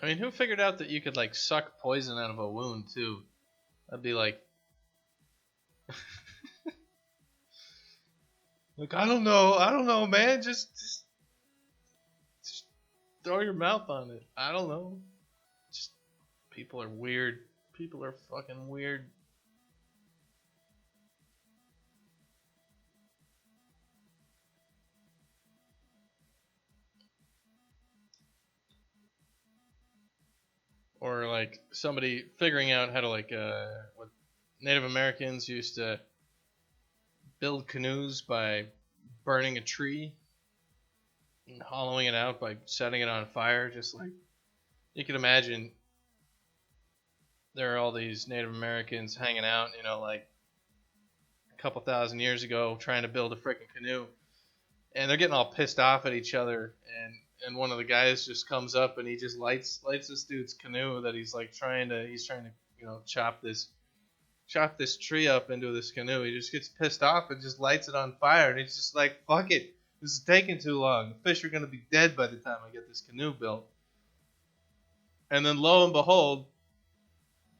I mean, who figured out that you could like suck poison out of a wound too? That'd be like, I don't know, man. Just throw your mouth on it. I don't know. Just people are weird. People are fucking weird. Or like somebody figuring out how to like what Native Americans used to build canoes by burning a tree and hollowing it out by setting it on fire. Just like you can imagine, there are all these Native Americans hanging out, you know, like a couple thousand years ago, trying to build a freaking canoe, and they're getting all pissed off at each other, and one of the guys just comes up and he just lights this dude's canoe that he's trying to you know chop this tree up into this canoe. He just gets pissed off and just lights it on fire, and he's just like, fuck it, this is taking too long. The fish are gonna be dead by the time I get this canoe built. And then lo and behold,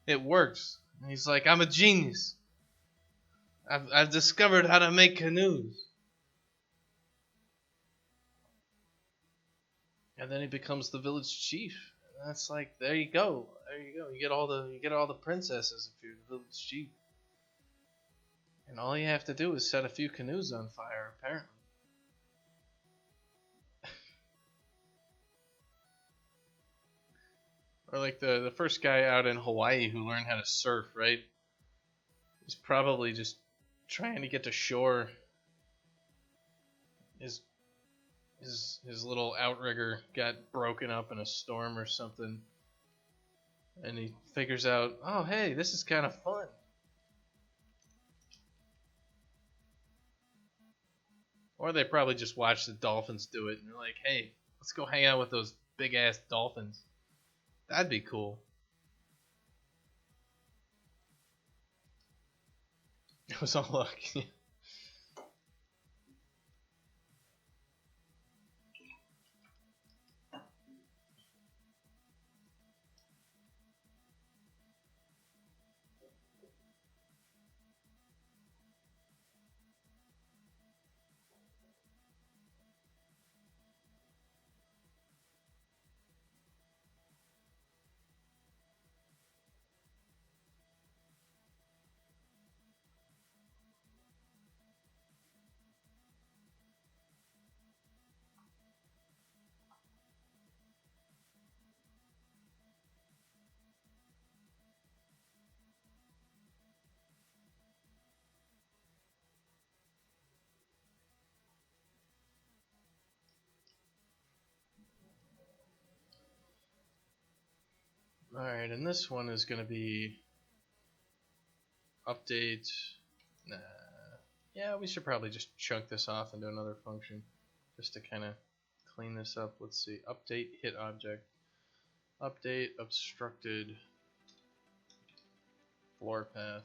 it works. And he's like, I'm a genius. I've discovered how to make canoes. And then he becomes the village chief. And that's like, there you go. You get all the princesses if you're the village chief. And all you have to do is set a few canoes on fire, apparently. Or like the first guy out in Hawaii who learned how to surf, right? He's probably just trying to get to shore. His little outrigger got broken up in a storm or something, and he figures out, oh hey, this is kind of fun. Or they probably just watch the dolphins do it, and they're like, hey, let's go hang out with those big ass dolphins. That'd be cool. It was all luck. Alright, and this one is going to be update. Nah. Yeah, we should probably just chunk this off into another function just to kind of clean this up. Let's see. Update hit object. Update obstructed floor path.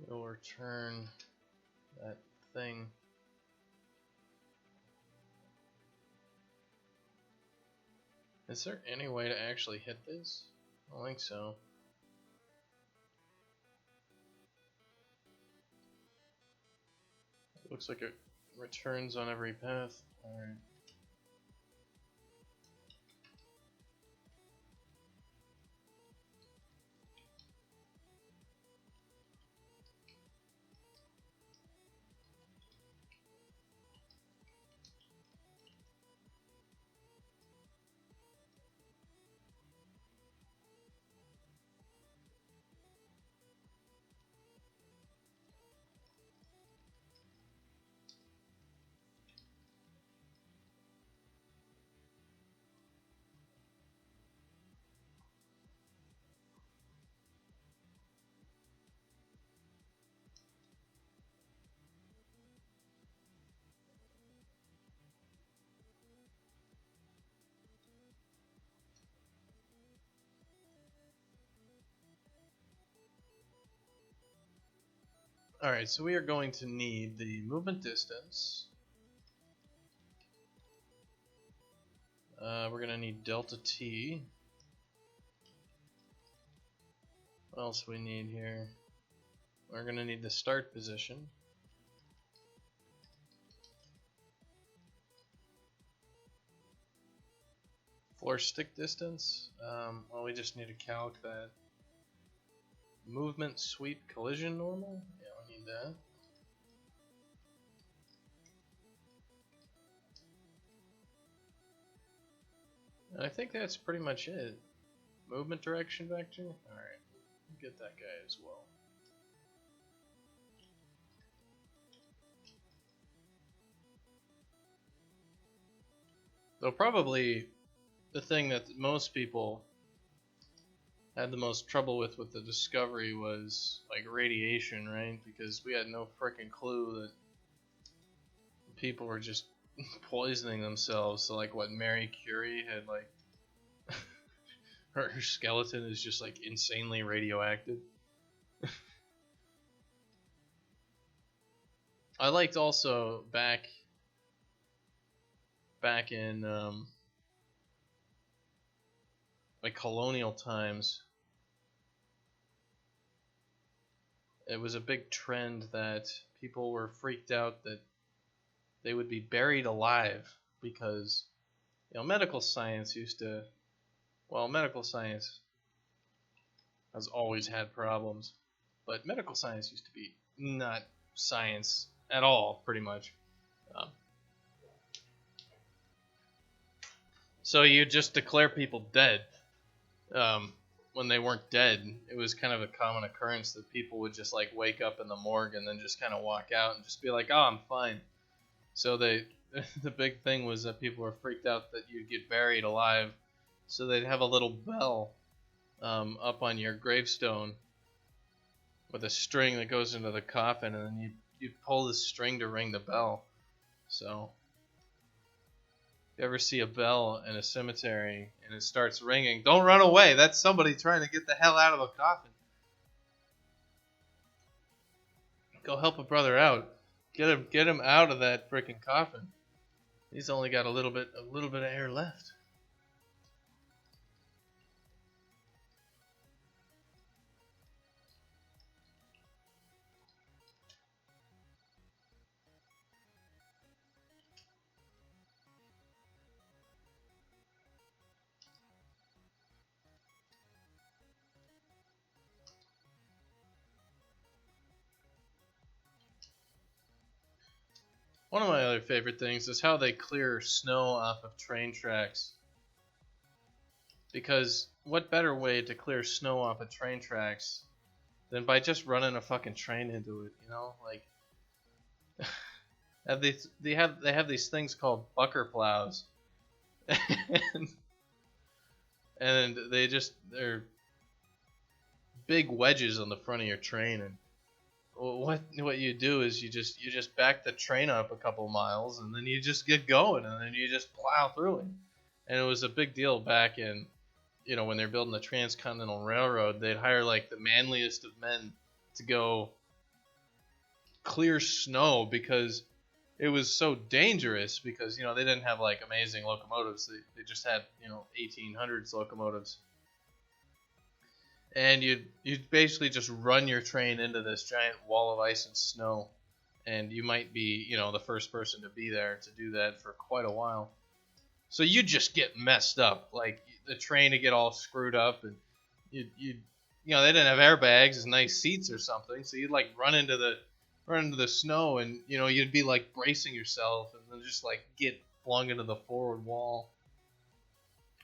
We'll return that thing. Is there any way to actually hit this? I don't think so. It looks like it returns on every path. Alright. Alright, so we are going to need the movement distance. We're going to need delta t. What else we need here? We're going to need the start position. Floor stick distance. Well, we just need to calc that. Movement, sweep, collision normal. Yeah, we need that. And I think that's pretty much it. Movement direction vector. Alright, get that guy as well. Though probably the thing that most people had the most trouble with the discovery was like radiation, right? Because we had no freaking clue that people were just poisoning themselves. So like what Marie Curie had like her skeleton is just like insanely radioactive. I liked also back in like colonial times, it was a big trend that people were freaked out that they would be buried alive because, you know, medical science has always had problems, but medical science used to be not science at all, pretty much. So you just declare people dead. When they weren't dead, it was kind of a common occurrence that people would just like wake up in the morgue and then just kind of walk out and just be like, "Oh, I'm fine." So the big thing was that people were freaked out that you'd get buried alive, so they'd have a little bell up on your gravestone with a string that goes into the coffin, and then you pull the string to ring the bell. So if you ever see a bell in a cemetery and it starts ringing, don't run away. That's somebody trying to get the hell out of a coffin. Go help a brother out. Get him out of that freaking coffin. He's only got a little bit of air left. One of my other favorite things is how they clear snow off of train tracks. Because what better way to clear snow off of train tracks than by just running a fucking train into it, you know? Like they have these things called bucker plows. and they're big wedges on the front of your train, and what you do is you just back the train up a couple miles and then you just get going and then you just plow through it. And it was a big deal back in, you know, when they're building the Transcontinental Railroad. They'd hire like the manliest of men to go clear snow because it was so dangerous, because, you know, they didn't have like amazing locomotives. They just had, you know, 1800s locomotives. And you'd basically just run your train into this giant wall of ice and snow, and you might be, you know, the first person to be there to do that for quite a while. So you just get messed up, like the train would get all screwed up, and you know, they didn't have airbags and nice seats or something, so you'd like run into the snow, and you know, you'd be like bracing yourself and then just like get flung into the forward wall,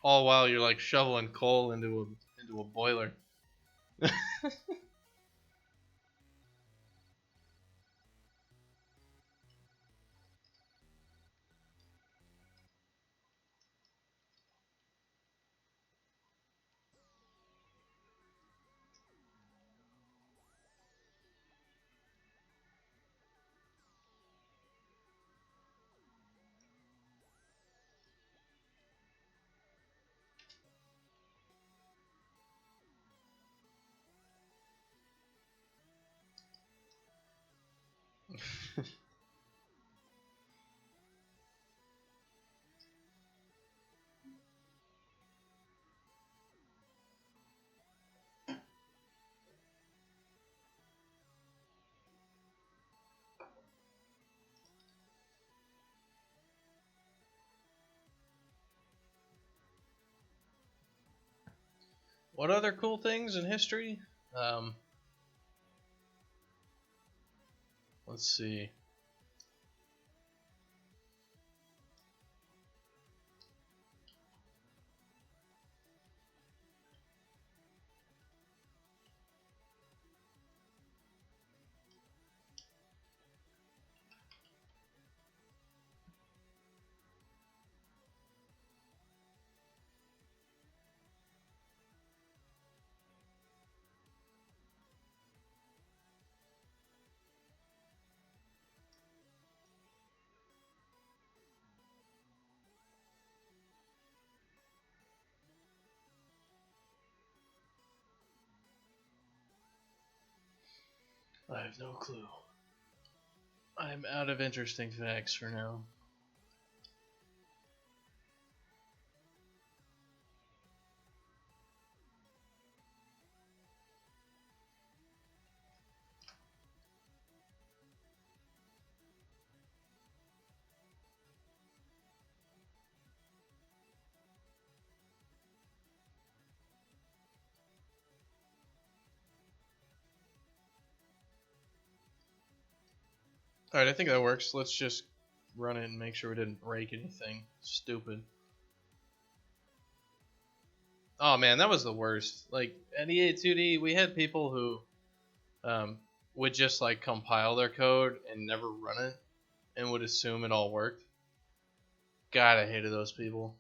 all while you're like shoveling coal into a boiler. What other cool things in history? Um, let's see. I have no clue. I'm out of interesting facts for now. Alright, I think that works. Let's just run it and make sure we didn't break anything stupid. Oh man, that was the worst. Like at EA2D, we had people who would just like compile their code and never run it and would assume it all worked. God, I hated those people.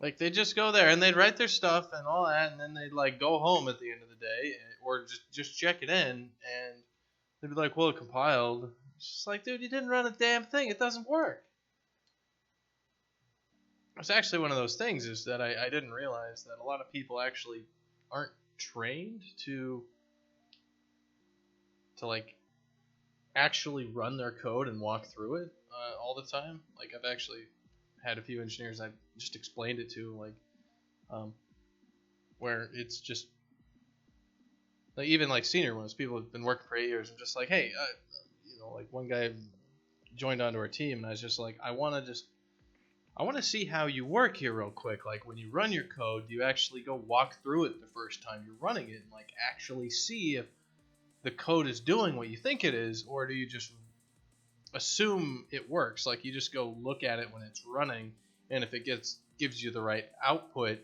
Like they'd just go there and they'd write their stuff and all that, and then they'd like go home at the end of the day or just check it in, and they'd be like, "Well, it compiled." It's just like, dude, you didn't run a damn thing. It doesn't work. It's actually one of those things is that I didn't realize that a lot of people actually aren't trained to like actually run their code and walk through it all the time. Like I've actually had a few engineers I just explained it to, like where it's just like even like senior ones, people have been working for 8 years. I'm just like, hey, like one guy joined onto our team, and I was just like, I want to see how you work here real quick. Like when you run your code, do you actually go walk through it the first time you're running it and like actually see if the code is doing what you think it is, or do you just assume it works? Like you just go look at it when it's running, and if it gives you the right output,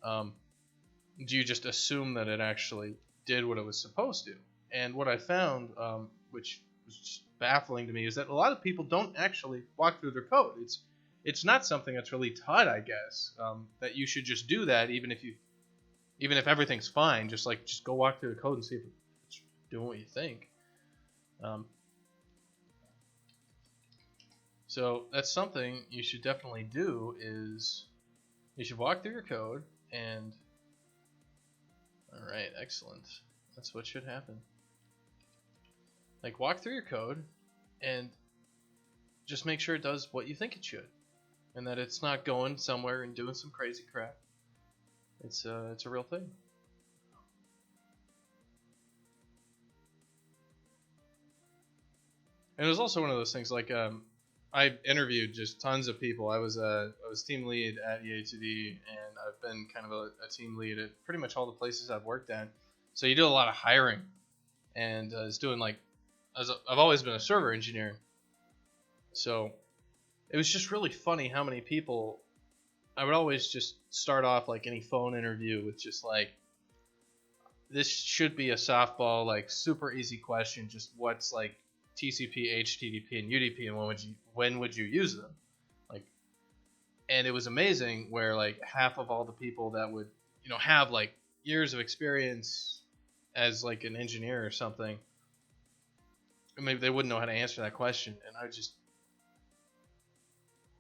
do you just assume that it actually did what it was supposed to? And what I found, which was just baffling to me, is that a lot of people don't actually walk through their code. It's not something that's really taught, I guess. That you should just do that, even if everything's fine. Just go walk through the code and see if it's doing what you think. So that's something you should definitely do. Is you should walk through your code and. All right, excellent. That's what should happen. Like walk through your code and just make sure it does what you think it should, and that it's not going somewhere and doing some crazy crap. It's a real thing. And it was also one of those things like I interviewed just tons of people. I was team lead at EA2D, and I've been kind of a team lead at pretty much all the places I've worked at. So you do a lot of hiring, and I was doing like I've always been a server engineer, so it was just really funny how many people I would always just start off like any phone interview with just like, this should be a softball, like super easy question. Just what's like TCP, HTTP, and UDP, and when would you use them? Like, and it was amazing where like half of all the people that would have like years of experience as like an engineer or something, maybe they wouldn't know how to answer that question, and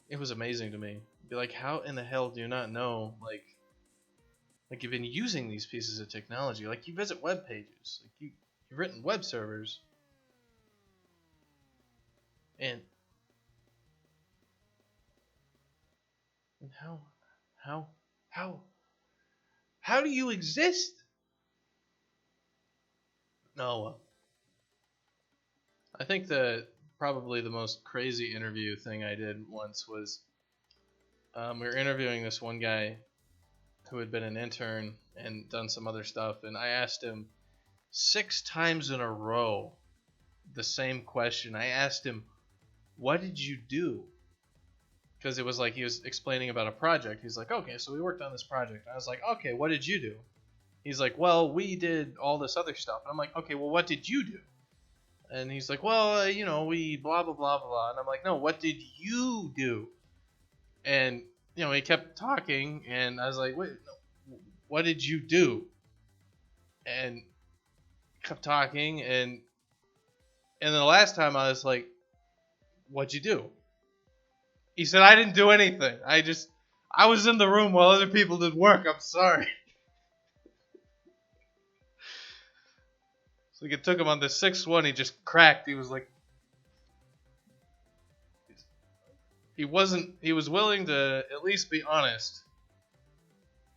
it was amazing to me. Be like, how in the hell do you not know like you've been using these pieces of technology? Like you visit web pages, like you've written web servers. And how how how how do you exist? No, I think that probably the most crazy interview thing I did once was we were interviewing this one guy who had been an intern and done some other stuff, and I asked him 6 times in a row the same question. I asked him, "What did you do?" Because it was like he was explaining about a project. He's like, "Okay, so we worked on this project." I was like, "Okay, what did you do?" He's like, "Well, we did all this other stuff." And I'm like, "Okay, well, what did you do?" And he's like, "Well, we blah blah blah blah." And I'm like, "No, what did you do?" And he kept talking, and I was like, "Wait, no, what did you do?" And kept talking, and then the last time I was like, "What'd you do?" He said, "I didn't do anything. I was in the room while other people did work. I'm sorry." So it took him on the sixth one. He just cracked. He was like, he was willing to at least be honest.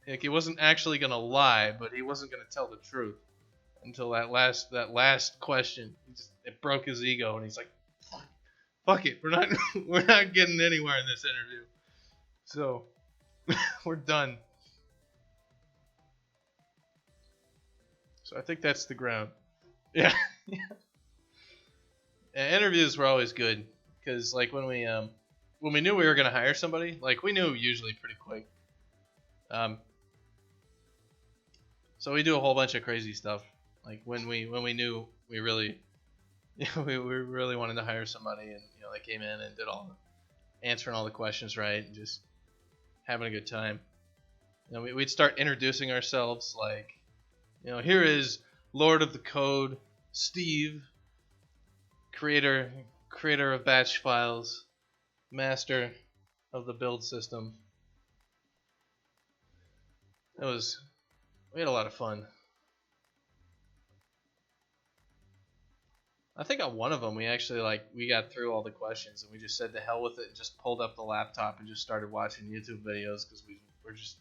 Like, he wasn't actually gonna lie, but he wasn't gonna tell the truth until that last question. It broke his ego, and he's like, "Fuck it, we're not we're not getting anywhere in this interview." So we're done. So I think that's the ground. Yeah. And interviews were always good because like when we knew we were gonna hire somebody, like we knew usually pretty quick. Um, so we do a whole bunch of crazy stuff. Like when we knew we really we really wanted to hire somebody, and they came in and did answering all the questions right and just having a good time. We'd start introducing ourselves like, here is Lord of the Code, Steve, creator of batch files, master of the build system. We had a lot of fun. I think on one of them we actually we got through all the questions and we just said to hell with it and just pulled up the laptop and just started watching YouTube videos because we're just,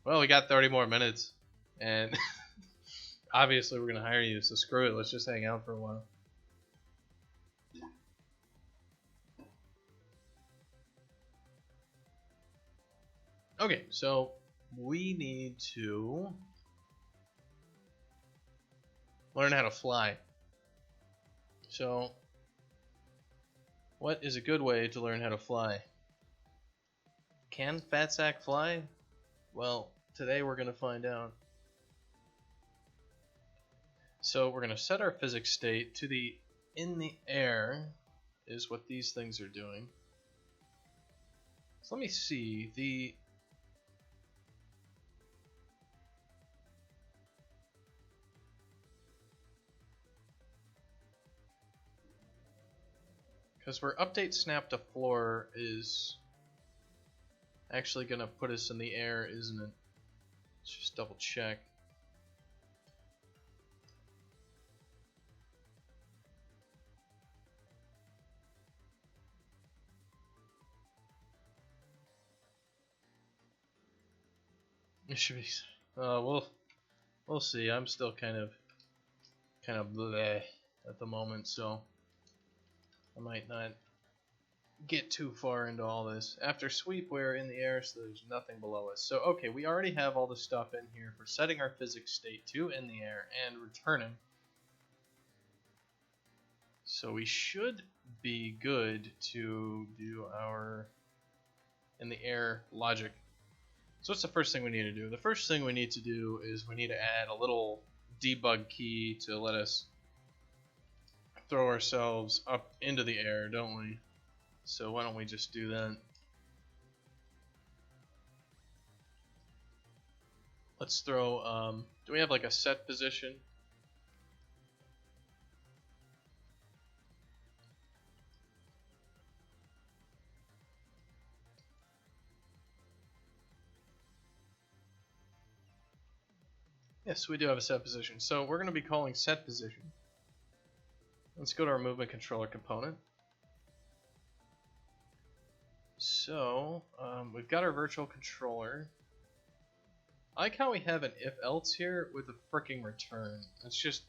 well, we got 30 more minutes and obviously we're gonna hire you, so screw it, let's just hang out for a while. Okay, so we need to learn how to fly. So, what is a good way to learn how to fly? Can Fatsack fly? Well, today we're going to find out. So we're going to set our physics state to the in the air is what these things are doing. So let me see because where update snap to floor is actually going to put us in the air, isn't it? Let's just double check. It should be. We'll see. I'm still kind of bleh at the moment, so I might not get too far into all this. After sweep, we're in the air, so there's nothing below us. So okay, we already have all the stuff in here for setting our physics state to in the air and returning. So we should be good to do our in the air logic. So what's the first thing we need to do? The first thing we need to do is we need to add a little debug key to let us throw ourselves up into the air, don't we? So why don't we just do that? Let's throw, do we have like a set position? Yes, we do have a set position. So we're going to be calling set position. Let's go to our movement controller component. So, we've got our virtual controller. I like how we have an if-else here with a freaking return. That's just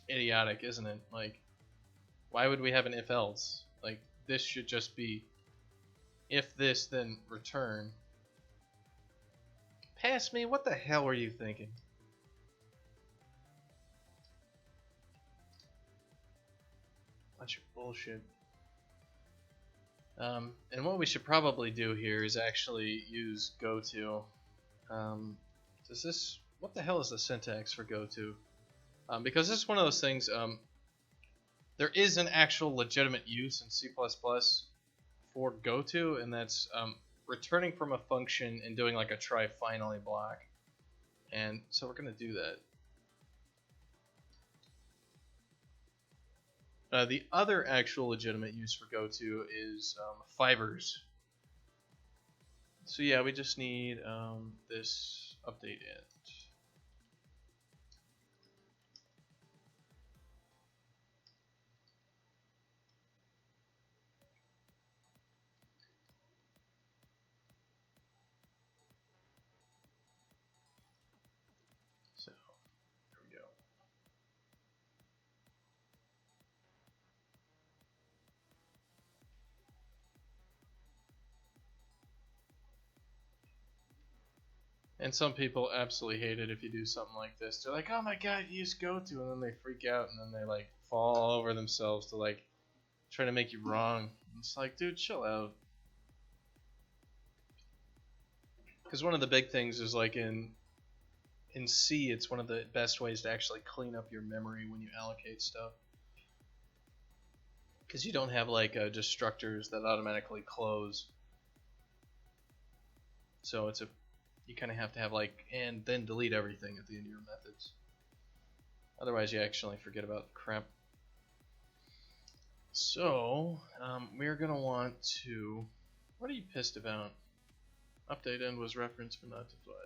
idiotic, isn't it? Like, why would we have an if-else? Like, this should just be if this, then return. Pass me? What the hell were you thinking? Bunch of bullshit. And what we should probably do here is actually use goto. Does this? What the hell is the syntax for goto? Because this is one of those things. There is an actual legitimate use in C++ for goto, and that's returning from a function and doing like a try finally block. And so we're gonna do that. The other actual legitimate use for goto is fibers. So yeah, we just need this update int. So there we go. And some people absolutely hate it if you do something like this. They're like, "Oh my god, you use goto," and then they freak out, and then they like fall all over themselves to like try to make you wrong. It's like, dude, chill out. Because one of the big things is like in C, it's one of the best ways to actually clean up your memory when you allocate stuff. Because you don't have like destructors that automatically close. So it's you kind of have to have like, and then delete everything at the end of your methods. Otherwise you actually forget about crap. So, we're going to want to, what are you pissed about? Update end was referenced but not deployed.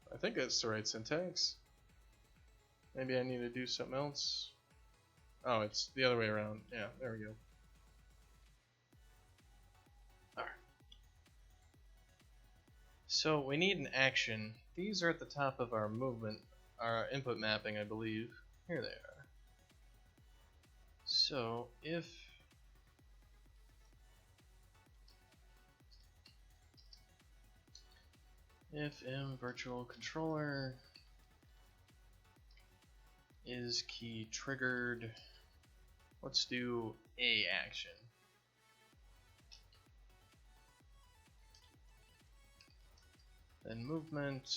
I think that's the right syntax. Maybe I need to do something else. Oh, it's the other way around. Yeah, there we go. Alright. So we need an action. These are at the top of our movement, our input mapping, I believe. Here they are. So if m virtual controller is key triggered, let's do a action. Then movement,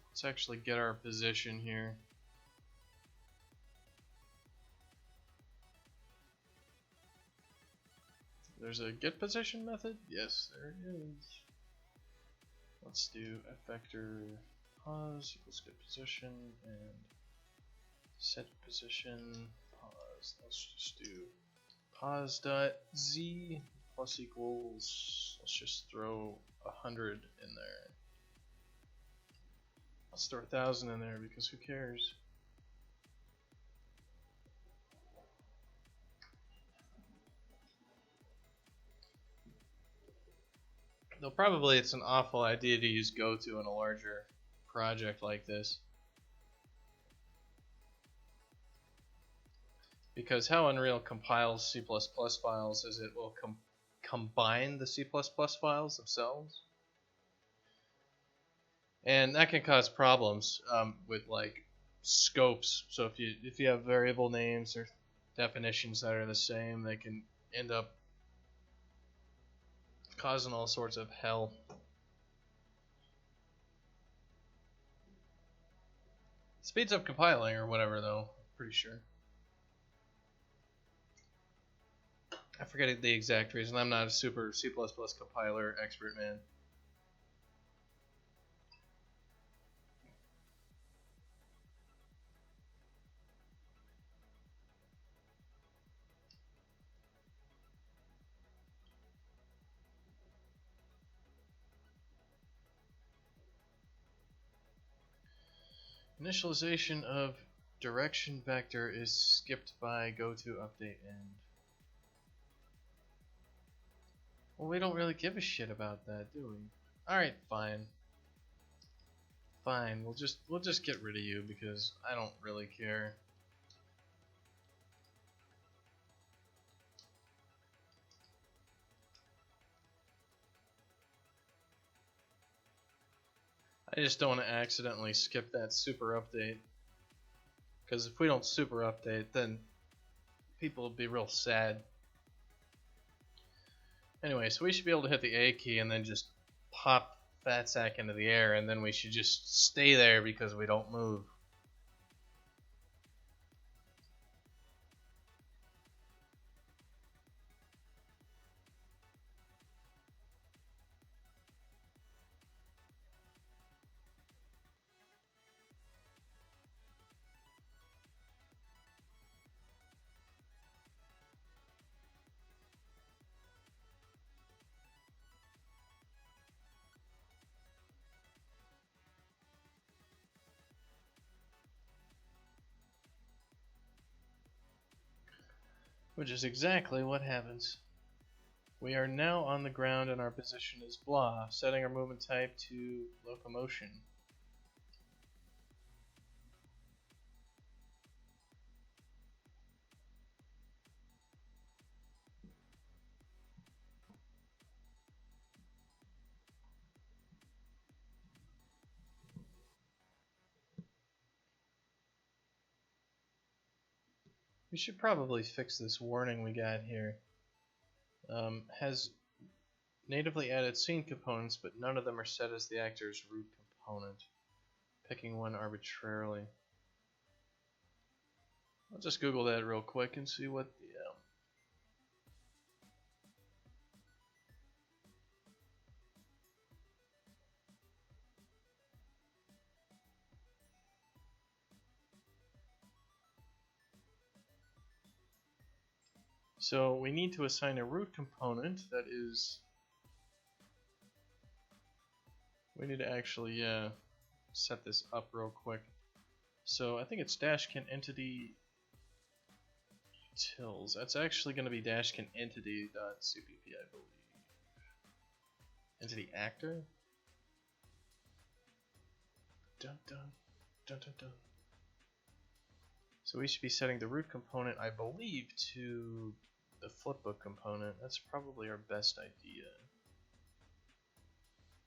let's actually get our position here. There's a get position method? Yes, there is. Let's do effector pause equals get position and set position pause. Let's just do pause dot z plus equals, let's just throw 100 in there. Let's throw 1,000 in there because who cares? Though probably it's an awful idea to use goto in a larger project like this. Because how Unreal compiles C++ files is it will combine the C++ files themselves. And that can cause problems with like scopes. So if you have variable names or definitions that are the same, they can end up causing all sorts of hell. Speeds up compiling or whatever though, pretty sure. I forget the exact reason. I'm not a super C++ compiler expert, man. Initialization of direction vector is skipped by go to update end. Well, we don't really give a shit about that, do we? Alright, fine. Fine, we'll just get rid of you because I don't really care. I just don't want to accidentally skip that super update. Because if we don't super update, then people will be real sad. Anyway, so we should be able to hit the A key and then just pop Fat Sack into the air, and then we should just stay there because we don't move. Which is exactly what happens. We are now on the ground and our position is blah, setting our movement type to locomotion. We should probably fix this warning we got here. Has natively added scene components, but none of them are set as the actor's root component. Picking one arbitrarily. I'll just Google that real quick and see what the So we need to assign a root component that is. We need to actually set this up real quick. So I think it's Dashkin entity utils. That's actually going to be Dashkin entity.cpp, I believe. Entity actor. Dun dun dun dun dun. So we should be setting the root component, I believe, to the flipbook component. That's probably our best idea.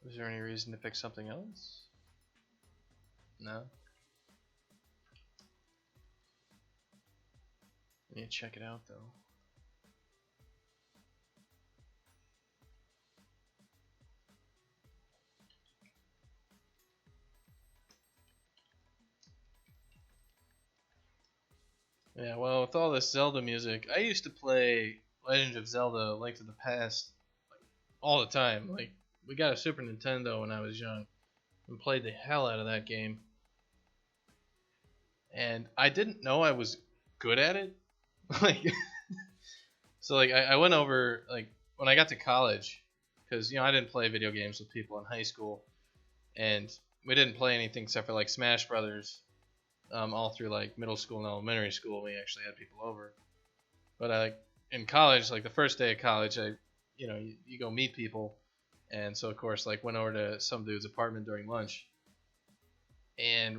Is there any reason to pick something else? No? I need to check it out though. Yeah, well, with all this Zelda music, I used to play Legend of Zelda: Link to the Past like, all the time. Like, we got a Super Nintendo when I was young and played the hell out of that game. And I didn't know I was good at it. Like, so like I went over like when I got to college, because I didn't play video games with people in high school, and we didn't play anything except for like Smash Brothers. All through like middle school and elementary school, we actually had people over. But like in college, like the first day of college, you go meet people, and so of course like went over to some dude's apartment during lunch, and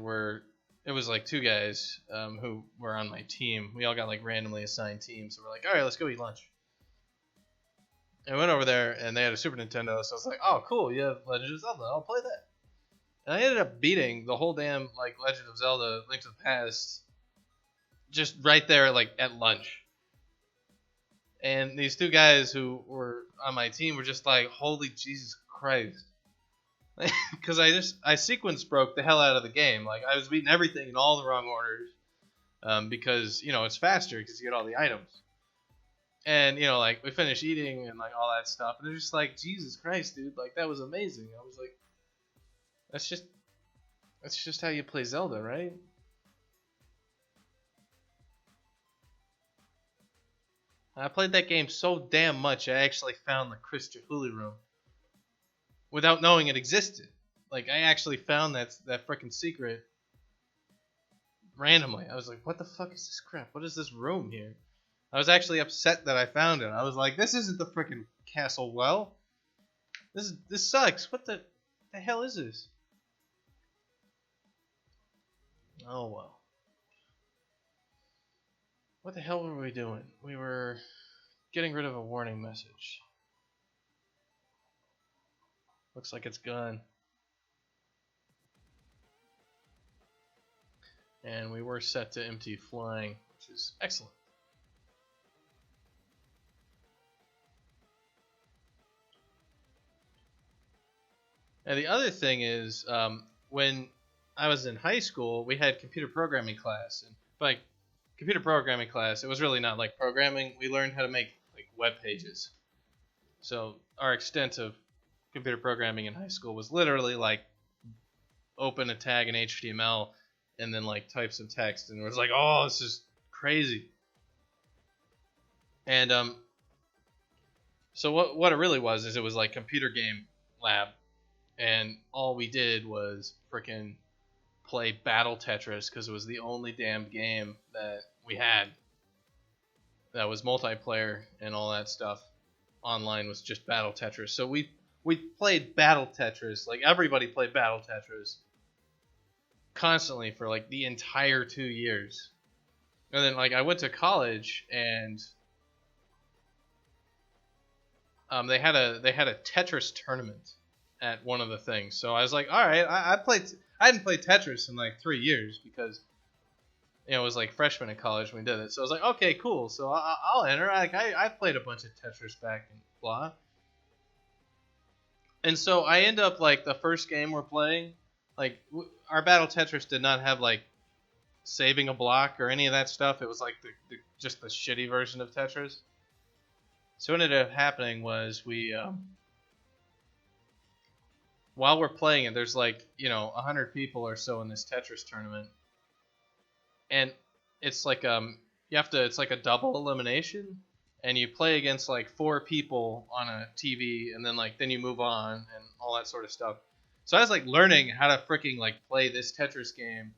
it was like two guys who were on my team. We all got like randomly assigned teams, so we're like, all right, let's go eat lunch. And I went over there, and they had a Super Nintendo, so I was like, oh cool, you have Legend of Zelda, I'll play that. And I ended up beating the whole damn like Legend of Zelda: Link to the Past just right there like at lunch. And these two guys who were on my team were just like, holy Jesus Christ. Because I sequence broke the hell out of the game. Like, I was beating everything in all the wrong orders. Because, it's faster because you get all the items. And like we finished eating and like all that stuff, and they're just like, Jesus Christ, dude, like that was amazing. I was like, that's just how you play Zelda, right? I played that game so damn much, I actually found the Chris Chihuly room without knowing it existed. Like I actually found that freaking secret randomly. I was like, what the fuck is this crap? What is this room here? I was actually upset that I found it. I was like, this isn't the freaking castle well. This sucks. What the hell is this? Oh well. What the hell were we doing? We were getting rid of a warning message. Looks like it's gone. And we were set to empty flying, which is excellent. And the other thing is, when I was in high school, we had computer programming class, and by computer programming class, it was really not like programming. We learned how to make like web pages. So our extent of computer programming in high school was literally like open a tag in HTML and then like type some text, and it was like, oh, this is crazy. And so what it really was is it was like computer game lab, and all we did was freaking play Battle Tetris because it was the only damn game that we had that was multiplayer and all that stuff. Online was just Battle Tetris. So we played Battle Tetris, like everybody played Battle Tetris constantly for like the entire 2 years. And then like I went to college, and they had a Tetris tournament at one of the things. So I was like, all right, I hadn't played Tetris in like 3 years because it was like freshman in college when we did it. So I was like, okay, cool. So I'll enter. Like I've played a bunch of Tetris back and blah. And so I end up like the first game we're playing, like our Battle Tetris did not have like saving a block or any of that stuff. It was like just the shitty version of Tetris. So what ended up happening was we while we're playing it, there's like 100 people or so in this Tetris tournament, and it's like it's like a double elimination, and you play against like 4 people on a TV, and then you move on and all that sort of stuff. So I was like learning how to freaking like play this Tetris game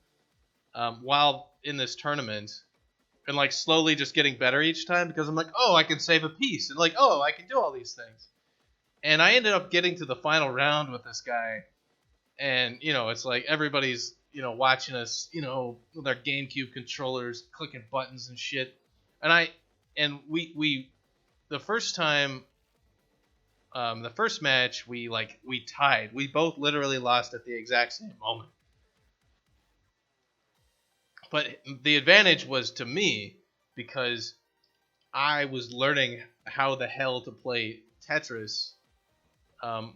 while in this tournament, and like slowly just getting better each time because I'm like, oh, I can save a piece, and like, oh, I can do all these things. And I ended up getting to the final round with this guy, and it's like everybody's watching us, with our GameCube controllers, clicking buttons and shit. And we the first time, the first match, we tied. We both literally lost at the exact same moment. But the advantage was to me because I was learning how the hell to play Tetris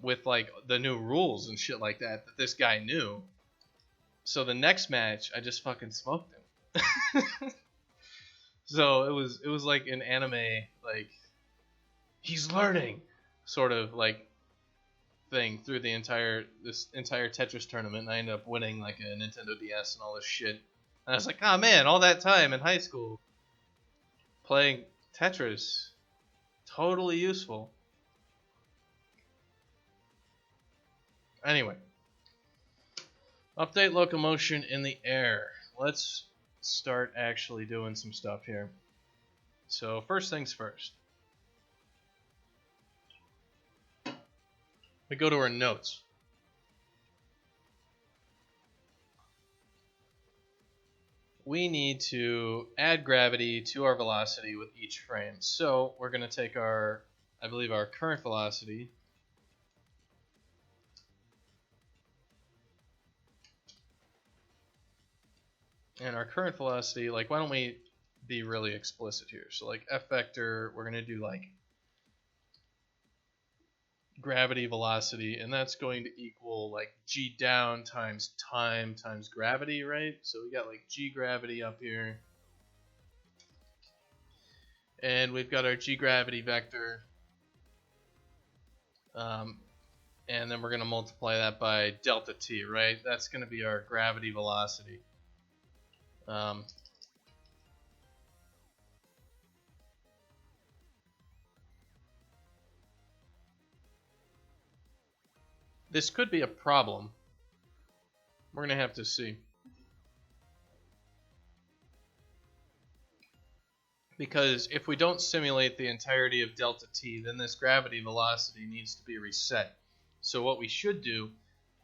with like the new rules and shit like that this guy knew. So the next match, I just fucking smoked him. So it was like an anime, like he's learning sort of like thing through this entire Tetris tournament, and I ended up winning like a Nintendo DS and all this shit. And I was like, oh man, all that time in high school playing Tetris, totally useful. Anyway, update locomotion in the air. Let's start actually doing some stuff here. So first things first. We go to our notes. We need to add gravity to our velocity with each frame. So we're going to take our current velocity, and our current velocity, like, why don't we be really explicit here? So like F vector, we're going to do like gravity velocity, and that's going to equal like g down times time times gravity, right? So we got like g gravity up here, And we've got our g-gravity vector. And then we're going to multiply that by delta t, right? That's going to be our gravity velocity. This could be a problem. We're going to have to see. Because if we don't simulate the entirety of delta t, then this gravity velocity needs to be reset. So what we should do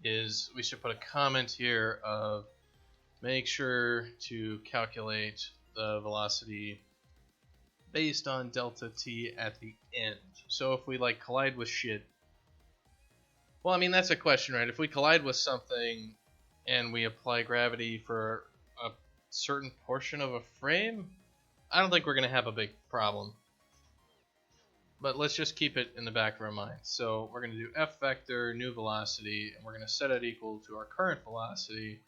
is we should put a comment here of make sure to calculate the velocity based on delta t at the end. So if we like collide with shit, well, I mean, that's a question, right? If we collide with something and we apply gravity for a certain portion of a frame, I don't think we're going to have a big problem. But let's just keep it in the back of our mind. So we're going to do f vector, new velocity, and we're going to set it equal to our current velocity.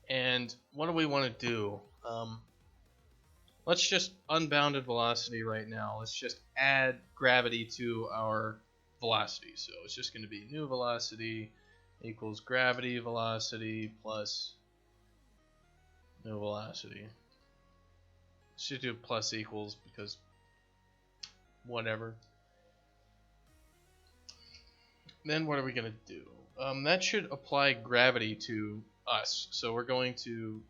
And what do we want to do? Let's just unbounded velocity right now. Let's just add gravity to our velocity. So it's just going to be new velocity equals gravity velocity plus new velocity. Should do plus equals because whatever. Then what are we going to do? That should apply gravity to us. So we're going to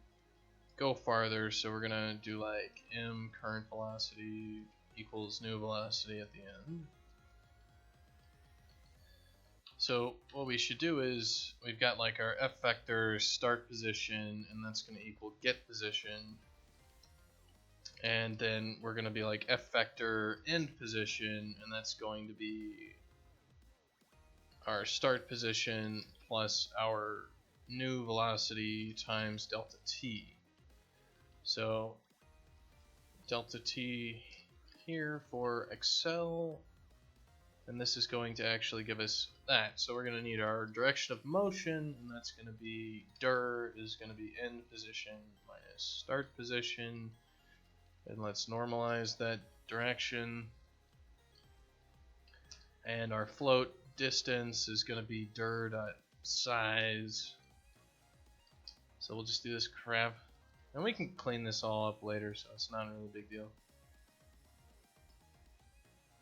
go farther. So we're going to do like m current velocity equals new velocity at the end. So what we should do is we've got like our f vector start position, and that's going to equal get position. And then we're going to be like f vector end position, and that's going to be our start position plus our new velocity times delta t. So delta t here for Excel, and this is going to actually give us that. So we're going to need our direction of motion, and that's going to be dir is going to be end position minus start position. And let's normalize that direction. And our float distance is going to be dir.size. So we'll just do this crap. And we can clean this all up later, so it's not a really big deal.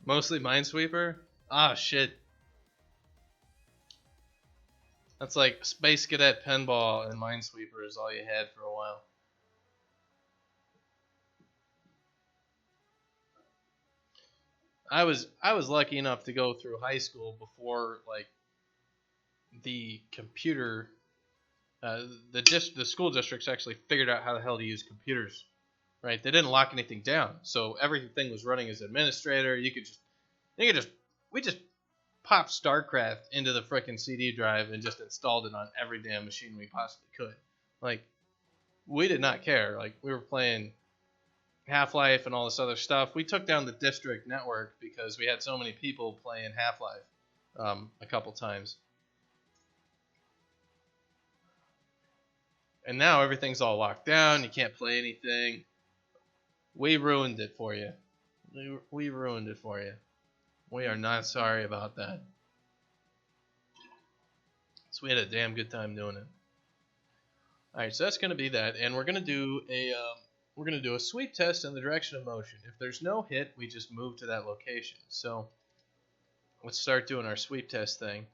Mostly Minesweeper? Ah, shit. That's like Space Cadet Pinball and Minesweeper is all you had for a while. I was lucky enough to go through high school before like the computer, the school districts actually figured out how the hell to use computers, right? They didn't lock anything down, so everything was running as administrator. We just popped StarCraft into the frickin' CD drive and just installed it on every damn machine we possibly could. Like, we did not care. Like, we were playing Half-Life and all this other stuff. We took down the district network because we had so many people playing Half-Life a couple times. And now everything's all locked down. You can't play anything. We ruined it for you. We ruined it for you. We are not sorry about that. So we had a damn good time doing it. Alright, so that's going to be that. And we're going to do a sweep test in the direction of motion. If there's no hit, we just move to that location. So let's start doing our sweep test thing.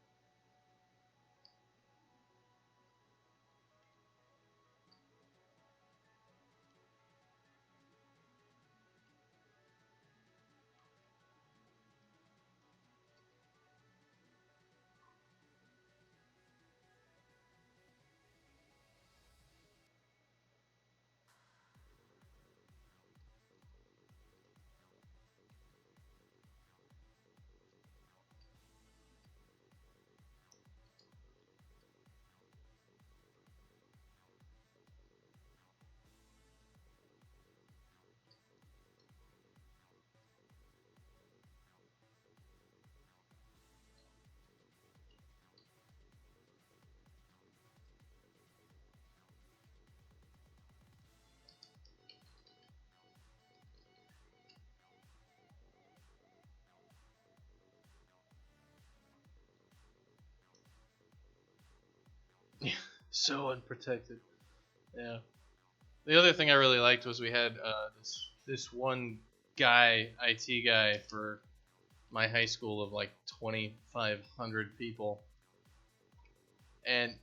So unprotected. Yeah. The other thing I really liked was we had this one guy, IT guy, for my high school of like 2,500 people, and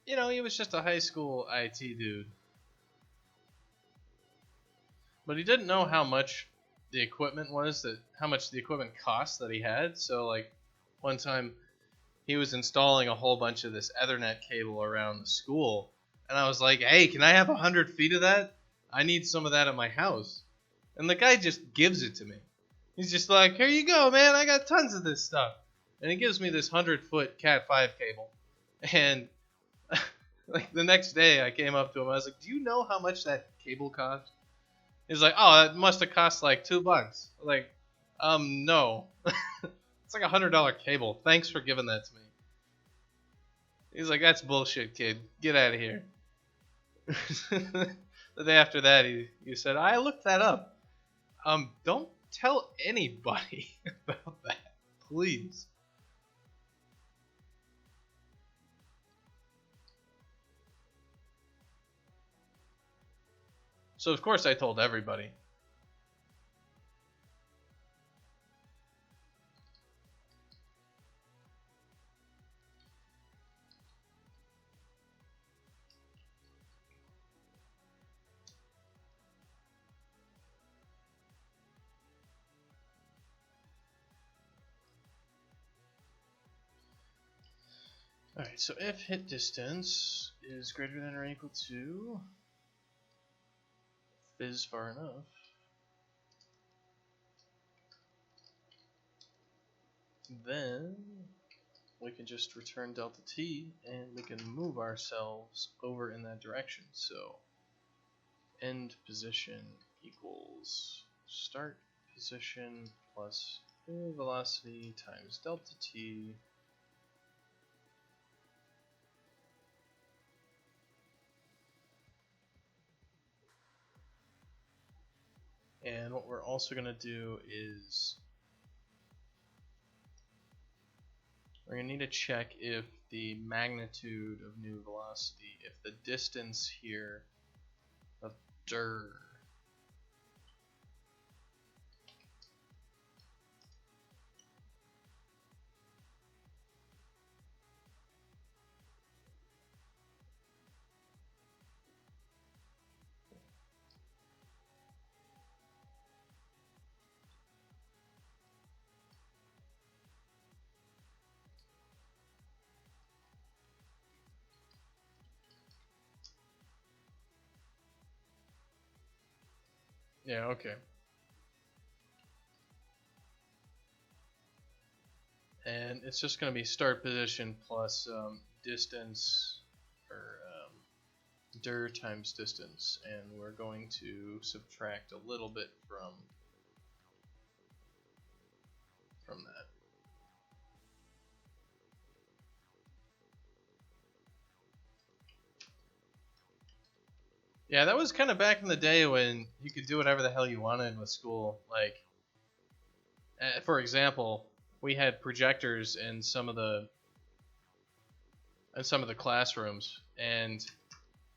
he was just a high school IT dude, but he didn't know how much the equipment was, that how much the equipment cost that he had. So like one time he was installing a whole bunch of this Ethernet cable around the school, and I was like, "Hey, can I have 100 feet of that? I need some of that at my house." And the guy just gives it to me. He's just like, "Here you go, man. I got tons of this stuff." And he gives me this 100-foot Cat 5 cable. And like the next day I came up to him. I was like, "Do you know how much that cable cost?" He's like, "Oh, it must have cost like $2." I'm like, no. It's like $100 cable. Thanks for giving that to me. He's like, "That's bullshit, kid. Get out of here." The day after that, he said, "I looked that up. Don't tell anybody about that, please." So of course I told everybody. Alright, so if hit distance is greater than or equal to fizz far enough, then we can just return delta t and we can move ourselves over in that direction. So end position equals start position plus velocity times delta t. And what we're also going to do is we're going to need to check if the magnitude of new velocity, if the distance here of dir yeah, okay. And it's just going to be start position plus distance, or dir times distance, and we're going to subtract a little bit from that. Yeah, that was kind of back in the day when you could do whatever the hell you wanted with school. Like, for example, we had projectors in some of the classrooms, and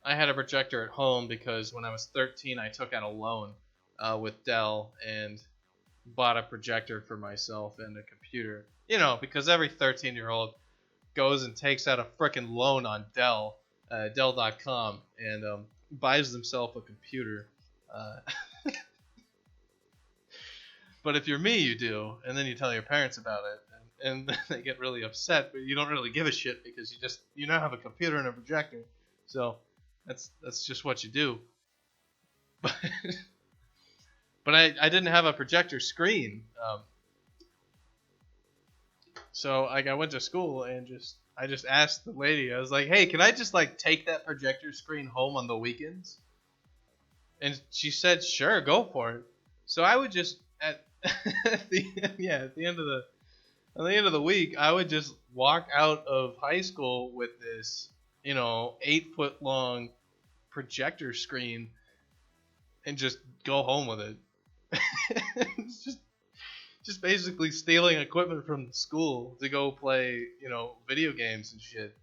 I had a projector at home because when I was 13, I took out a loan with Dell and bought a projector for myself and a computer. Because every 13-year-old goes and takes out a frickin' loan on Dell, Dell.com, and buys themselves a computer. But if you're me, you do, and then you tell your parents about it, and they get really upset, but you don't really give a shit because you now have a computer and a projector. So that's just what you do. But but I didn't have a projector screen. So I went to school and I just asked the lady. I was like, "Hey, can I just like take that projector screen home on the weekends?" And she said, "Sure, go for it." So I would just at the end of the week, I would just walk out of high school with this 8-foot long projector screen and just go home with it. It's just basically stealing equipment from the school to go play, video games and shit.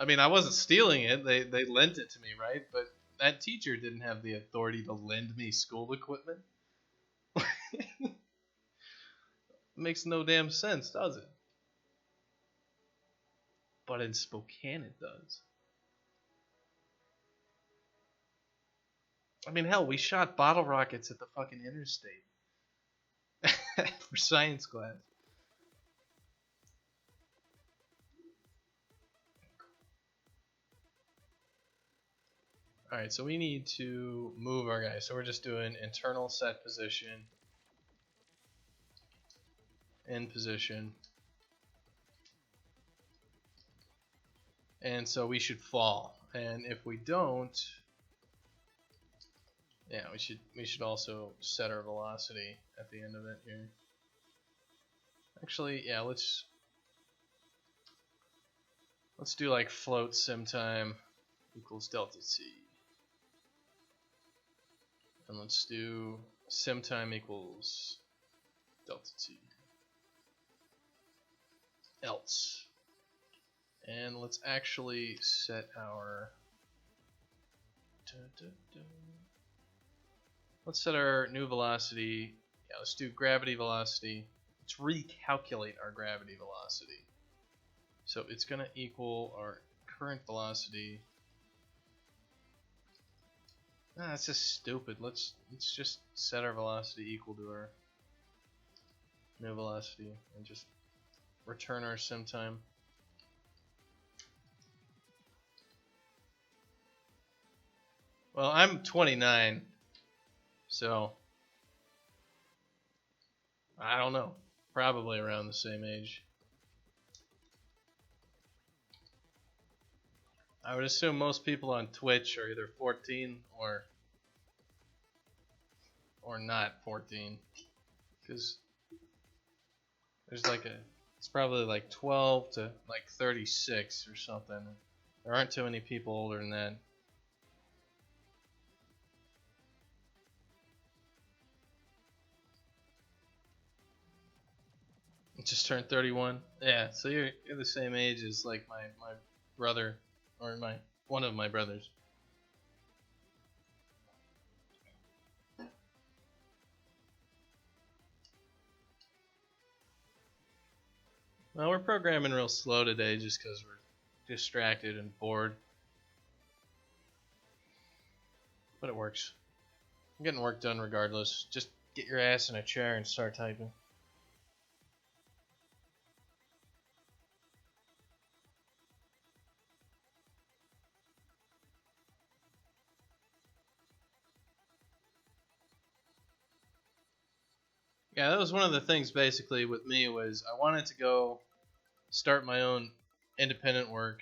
I mean, I wasn't stealing it. They lent it to me, right? But that teacher didn't have the authority to lend me school equipment. It makes no damn sense, does it? But in Spokane, it does. I mean, hell, we shot bottle rockets at the fucking interstate for science class. Alright, so we need to move our guy. So we're just doing internal set position, in position. And so we should fall. And if we don't, yeah, we should also set our velocity at the end of it here. Actually, yeah, let's do like float sim time equals delta t. And let's do sim time equals delta t. Else. And let's actually set our let's set our new velocity. Yeah, let's do gravity velocity. Let's recalculate our gravity velocity. So it's gonna equal our current velocity. That's just stupid. Let's just set our velocity equal to our new velocity and just return our sim time. Well, I'm 29, so I don't know. Probably around the same age. I would assume most people on Twitch are either 14 or not 14, because there's like it's probably like 12 to like 36 or something. There aren't too many people older than that. Just turned 31. Yeah, so you're the same age as like my brother, or one of my brothers. Well, we're programming real slow today just because we're distracted and bored. But it works. I'm getting work done regardless. Just get your ass in a chair and start typing. Yeah, that was one of the things basically with me was I wanted to go start my own independent work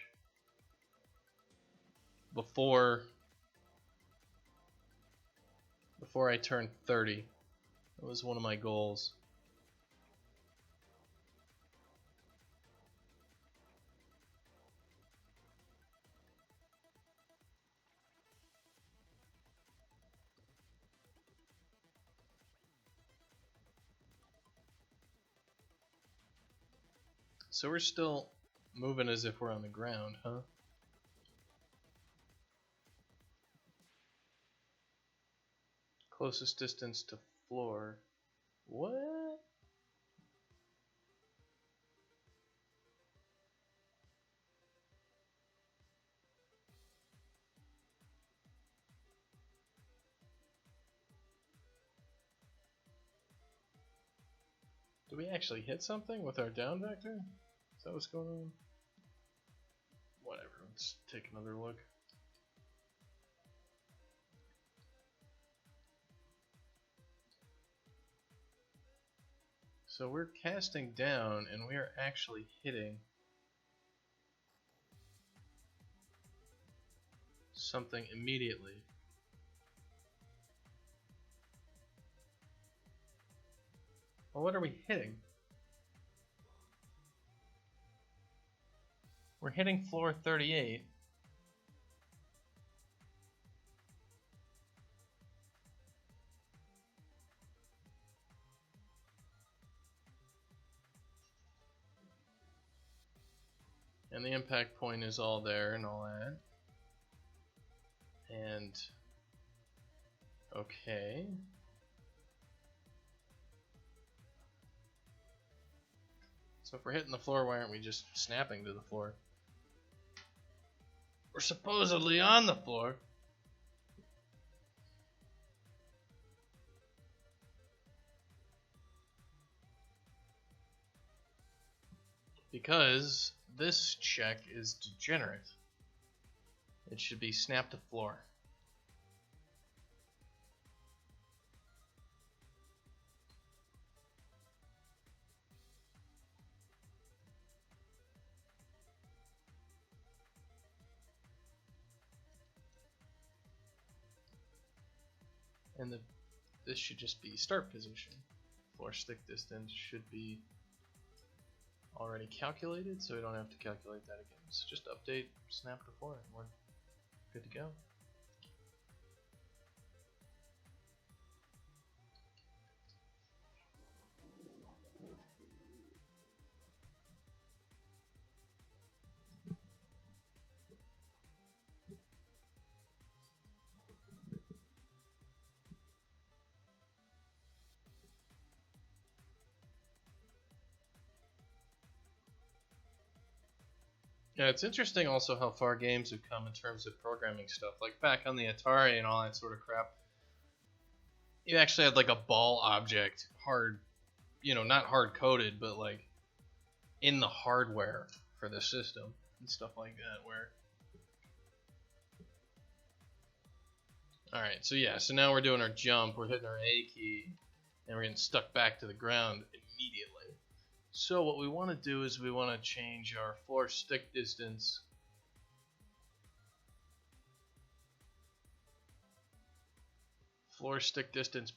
before I turned 30. That was one of my goals. So we're still moving as if we're on the ground, huh? Closest distance to floor. What? Do we actually hit something with our down vector? Is that what's going on? Whatever, let's take another look. So we're casting down and we are actually hitting something immediately. Well, what are we hitting? We're hitting floor 38. And the impact point is all there and all that. And okay. So if we're hitting the floor, why aren't we just snapping to the floor? We're supposedly on the floor. Because this check is degenerate. It should be snap to floor. And this should just be start position. Floor stick distance should be already calculated, so we don't have to calculate that again. So just update snap to floor and we're good to go. Yeah, it's interesting also how far games have come in terms of programming stuff. Like back on the Atari and all that sort of crap, you actually had like a ball object, hard, not hard coded, but like in the hardware for the system and stuff like that. Alright, so yeah, so now we're doing our jump, we're hitting our A key, and we're getting stuck back to the ground immediately. So what we want to do is we want to change our floor stick distance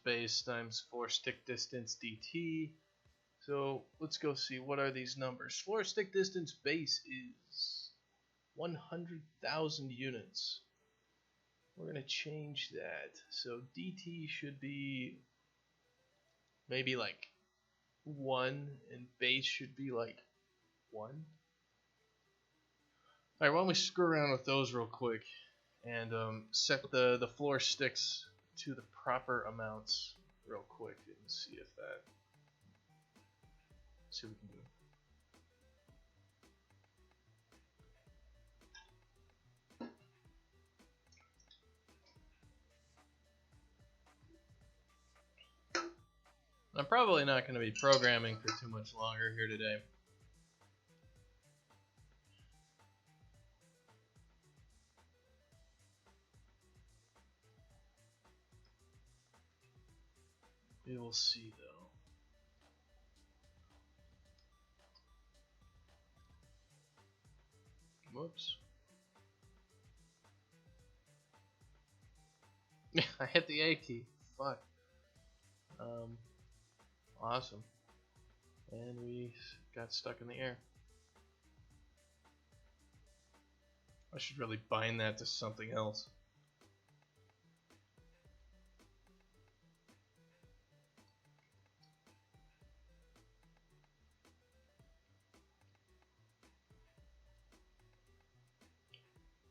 base times floor stick distance dt. So let's go see, what are these numbers? Floor stick distance base is 100,000 units. We're going to change that. So dt should be maybe like 1 and base should be like 1. Alright, why don't we screw around with those real quick and set the floor sticks to the proper amounts real quick and see if that, see what we can do. I'm probably not going to be programming for too much longer here today. We will see though. Whoops. I hit the A key. Fuck. Awesome. And we got stuck in the air. I should really bind that to something else.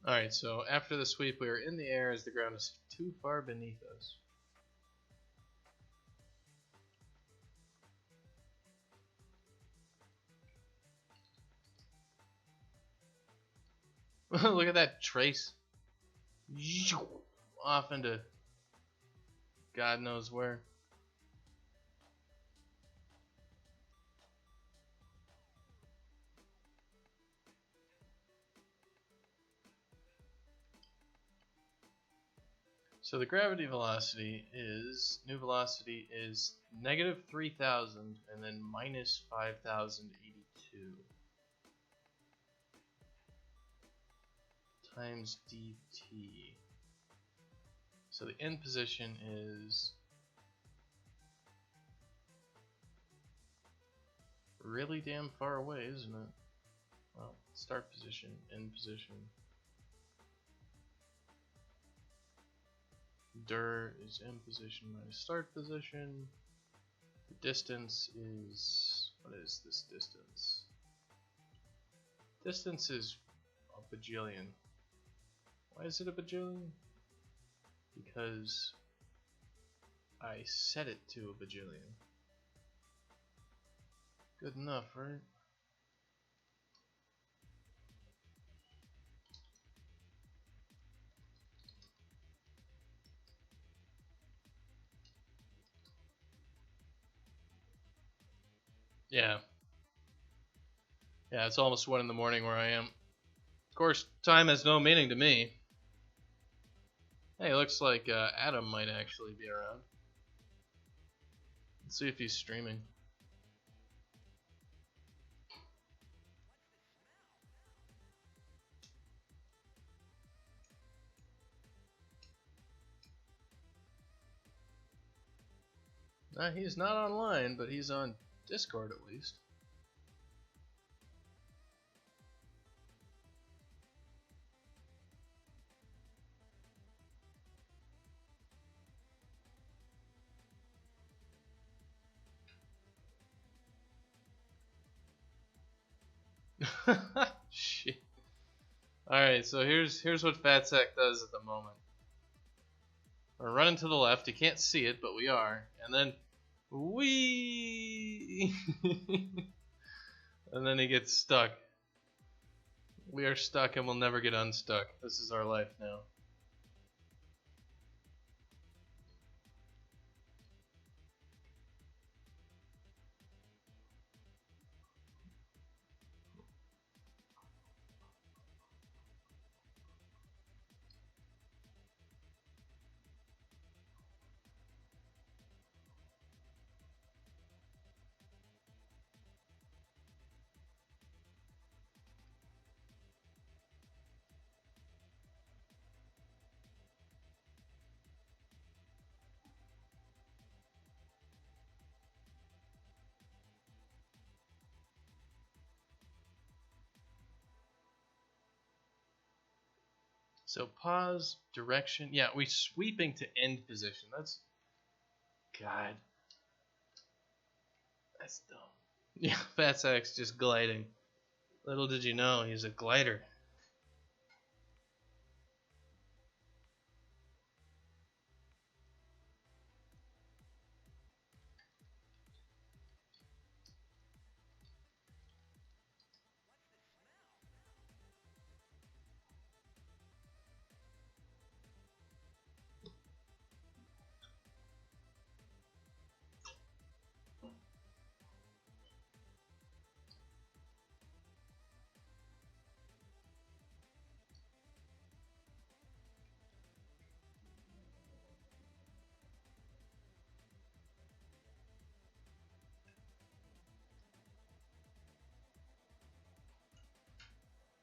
Alright, so after the sweep, we are in the air as the ground is too far beneath us. Look at that trace. Off into God knows where. So the gravity velocity is, new velocity is negative 3,000 and then minus 5,082 times dt. So the end position is really damn far away, isn't it? Well, start position, end position. Dir is end position minus start position. The distance is, what is this distance? Distance is a bajillion. Why is it a bajillion? Because I set it to a bajillion. Good enough, right? Yeah. Yeah, it's almost 1 in the morning where I am. Of course, time has no meaning to me. Hey, looks like Adam might actually be around. Let's see if he's streaming. He's not online, but he's on Discord at least. Shit. Alright, so here's what Fatsack does at the moment. We're running to the left, you can't see it, but we are. And then wee and then he gets stuck. We are stuck and we'll never get unstuck. This is our life now. So pause, direction. Yeah, we're sweeping to end position. That's... God. That's dumb. Yeah, Fatsack's just gliding. Little did you know, he's a glider.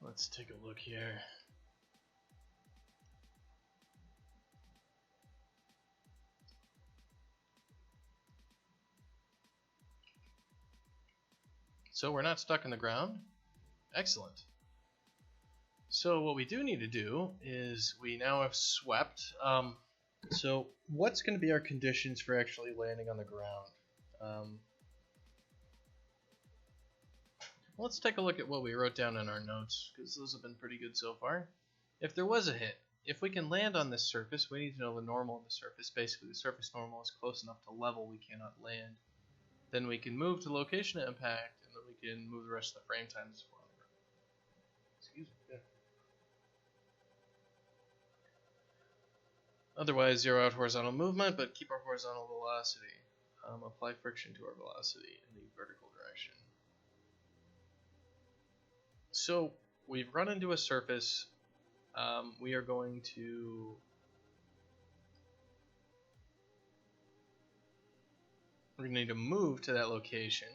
Let's take a look here. So we're not stuck in the ground? Excellent. So what we do need to do is we now have swept. So what's going to be our conditions for actually landing on the ground? Let's take a look at what we wrote down in our notes, because those have been pretty good so far. If there was a hit, if we can land on this surface, we need to know the normal of the surface. Basically, the surface normal is close enough to level we cannot land. Then we can move to location of impact, and then we can move the rest of the frame times for on the ground. Excuse me. Yeah. Otherwise, zero out horizontal movement, but keep our horizontal velocity. Apply friction to our velocity in the vertical direction. So we've run into a surface. We are going to we're going to need to move to that location.